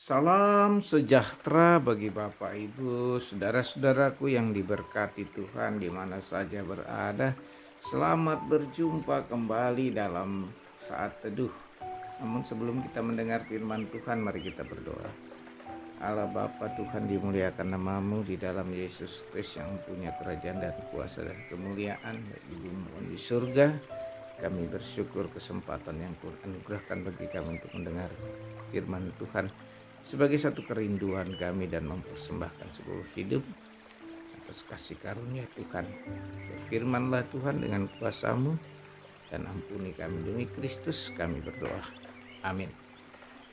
Salam sejahtera bagi Bapak, Ibu, saudara-saudaraku yang diberkati Tuhan di mana saja berada. Selamat berjumpa kembali dalam saat teduh. Namun sebelum kita mendengar firman Tuhan, mari kita berdoa. Allah Bapa, Tuhan dimuliakan namamu di dalam Yesus Kristus yang punya kerajaan dan kuasa dan kemuliaan di bumi maupun di surga. Kami bersyukur kesempatan yang Tuhan anugerahkan bagi kami untuk mendengar firman Tuhan sebagai satu kerinduan kami dan mempersembahkan seluruh hidup atas kasih karunia Tuhan. Berfirmanlah Tuhan dengan kuasa-Mu dan ampuni kami demi Kristus kami berdoa. Amin.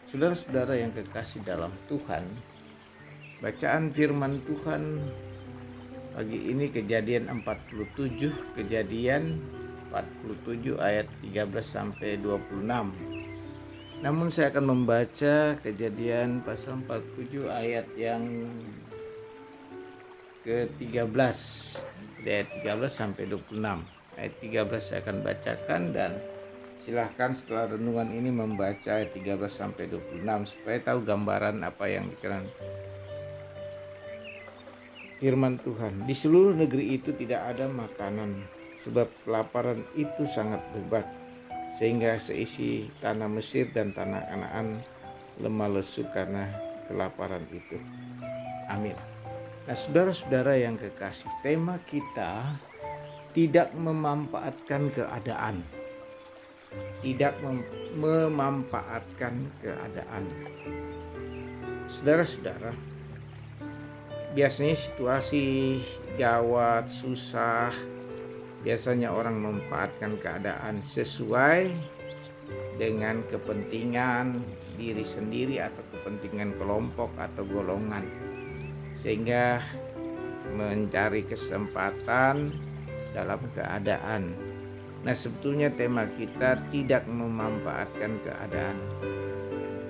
Saudara-saudara yang kekasih dalam Tuhan, bacaan firman Tuhan pagi ini Kejadian 47 ayat 13 sampai 26. Namun saya akan membaca Kejadian pasal 47 ayat yang ke-13, ayat 13 sampai 26. Ayat 13 saya akan bacakan dan silahkan setelah renungan ini membaca ayat 13 sampai 26 supaya tahu gambaran apa yang dikatakan firman Tuhan. Di seluruh negeri itu tidak ada makanan, sebab kelaparan itu sangat hebat, sehingga seisi tanah Mesir dan tanah Kanaan lemah lesu karena kelaparan itu. Amin. Nah, saudara-saudara yang kekasih, tema kita tidak memanfaatkan keadaan. Tidak memanfaatkan keadaan. Saudara-saudara, biasanya situasi gawat, susah, biasanya orang memanfaatkan keadaan sesuai dengan kepentingan diri sendiri atau kepentingan kelompok atau golongan, sehingga mencari kesempatan dalam keadaan. Nah, sebetulnya tema kita tidak memanfaatkan keadaan.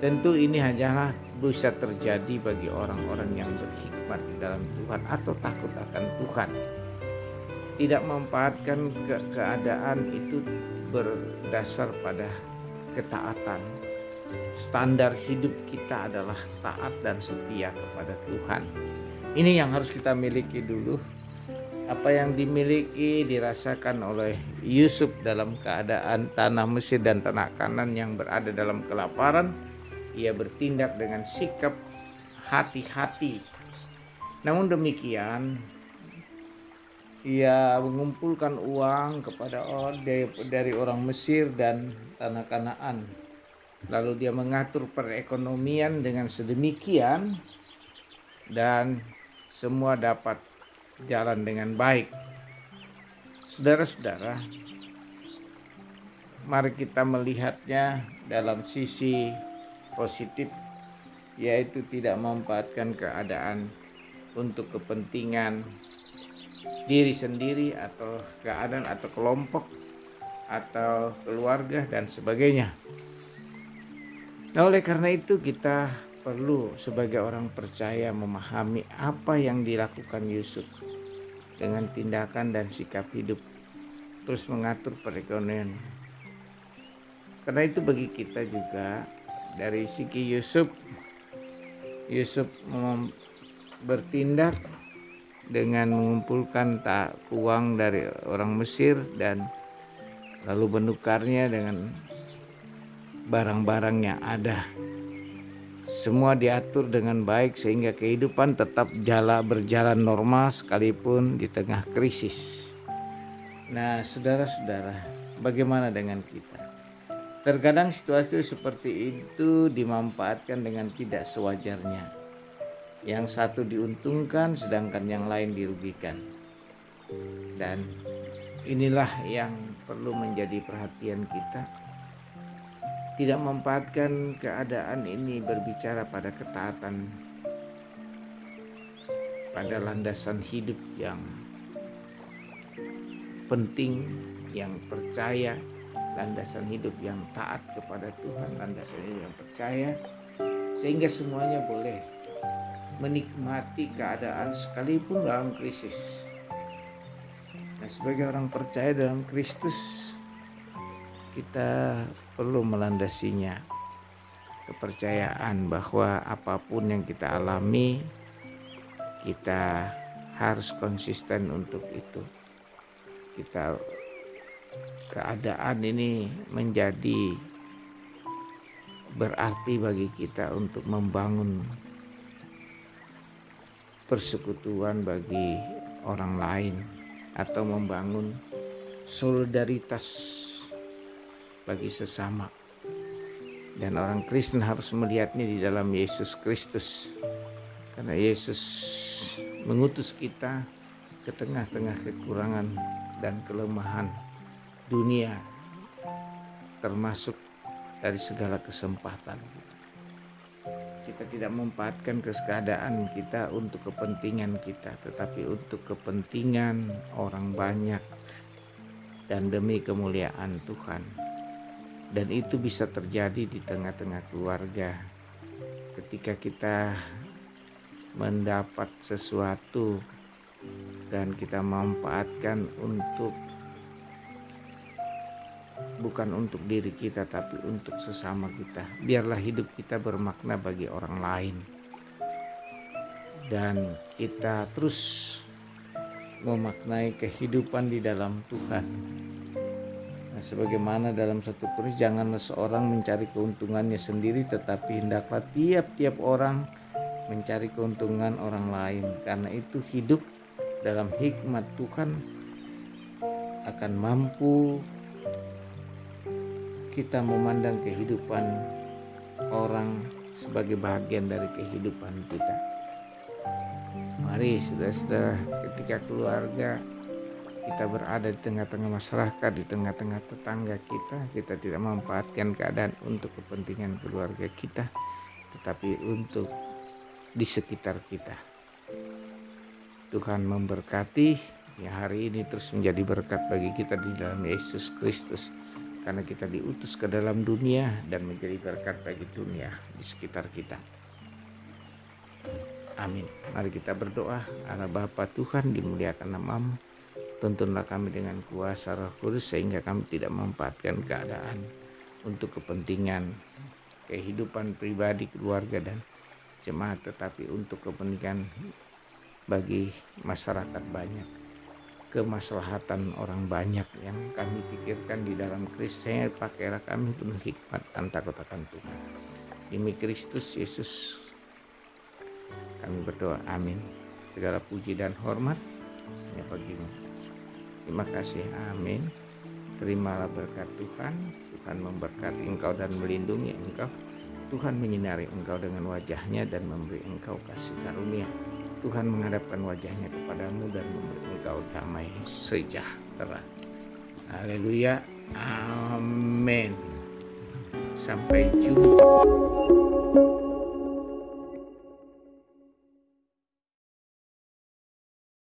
Tentu ini hanyalah bisa terjadi bagi orang-orang yang berhikmat di dalam Tuhan atau takut akan Tuhan. Tidak memanfaatkan keadaan itu berdasar pada ketaatan. Standar hidup kita adalah taat dan setia kepada Tuhan. Ini yang harus kita miliki dulu. Apa yang dimiliki dirasakan oleh Yusuf dalam keadaan tanah Mesir dan tanah Kanaan yang berada dalam kelaparan. Ia bertindak dengan sikap hati-hati. Namun demikian, ia mengumpulkan uang kepada dari orang Mesir dan tanah Kanaan. Lalu dia mengatur perekonomian dengan sedemikian dan semua dapat jalan dengan baik. Saudara-saudara, mari kita melihatnya dalam sisi positif, yaitu tidak memanfaatkan keadaan untuk kepentingan diri sendiri atau keadaan atau kelompok atau keluarga dan sebagainya. Nah, oleh karena itu kita perlu sebagai orang percaya memahami apa yang dilakukan Yusuf dengan tindakan dan sikap hidup, terus mengatur perekonomian. Karena itu bagi kita juga dari segi Yusuf bertindak dengan mengumpulkan uang dari orang Mesir dan lalu menukarnya dengan barang-barang yang ada. Semua diatur dengan baik sehingga kehidupan tetap berjalan normal sekalipun di tengah krisis. Nah, saudara-saudara, bagaimana dengan kita? Terkadang situasi seperti itu dimanfaatkan dengan tidak sewajarnya. Yang satu diuntungkan sedangkan yang lain dirugikan. Dan inilah yang perlu menjadi perhatian kita. Tidak memanfaatkan keadaan ini berbicara pada ketaatan, pada landasan hidup yang penting, yang percaya, landasan hidup yang taat kepada Tuhan, landasan hidup yang percaya, sehingga semuanya boleh menikmati keadaan sekalipun dalam krisis. Nah, sebagai orang percaya dalam Kristus, kita perlu melandasinya. kepercayaan bahwa apapun yang kita alami, kita harus konsisten untuk itu. Keadaan ini menjadi berarti bagi kita untuk membangun persekutuan bagi orang lain atau membangun solidaritas bagi sesama. Dan orang Kristen harus melihatnya di dalam Yesus Kristus, karena Yesus mengutus kita ke tengah-tengah kekurangan dan kelemahan dunia, termasuk dari segala kesempatan. Kita tidak memanfaatkan keadaan kita untuk kepentingan kita, tetapi untuk kepentingan orang banyak dan demi kemuliaan Tuhan. Dan itu bisa terjadi di tengah-tengah keluarga. Ketika kita mendapat sesuatu dan kita memanfaatkan bukan untuk diri kita, tapi untuk sesama kita. Biarlah hidup kita bermakna bagi orang lain. Dan kita terus memaknai kehidupan di dalam Tuhan. Nah, sebagaimana dalam 1 Korintus, janganlah seorang mencari keuntungannya sendiri, tetapi hendaklah tiap-tiap orang mencari keuntungan orang lain. Karena itu hidup dalam hikmat Tuhan akan mampu kita memandang kehidupan orang sebagai bagian dari kehidupan kita. Mari saudara-saudara, ketika keluarga kita berada di tengah-tengah masyarakat, di tengah-tengah tetangga kita tidak memanfaatkan keadaan untuk kepentingan keluarga kita, tetapi untuk di sekitar kita. Tuhan memberkati ya, hari ini terus menjadi berkat bagi kita di dalam Yesus Kristus. Karena kita diutus ke dalam dunia dan menjadi berkat bagi dunia di sekitar kita. Amin. Mari kita berdoa. Allah Bapa Tuhan, dimuliakan nama-Mu. Tuntunlah kami dengan kuasa Roh Kudus sehingga kami tidak memanfaatkan keadaan untuk kepentingan kehidupan pribadi, keluarga dan jemaat, tetapi untuk kepentingan bagi masyarakat banyak. Kemaslahatan orang banyak yang kami pikirkan di dalam Kristus. Pakailah kami penuh hikmat dan takut akan Tuhan. Demi Kristus Yesus kami berdoa, amin. Segala puji dan hormat hanya bagi-Mu. Terima kasih, amin. Terimalah berkat Tuhan. Tuhan memberkati engkau dan melindungi engkau. Tuhan menyinari engkau dengan wajah-Nya dan memberi engkau kasih karunia. Tuhan menghadapkan wajah-Nya kepadamu dan memberi engkau damai sejahtera. Haleluya. Amin. Sampai jumpa.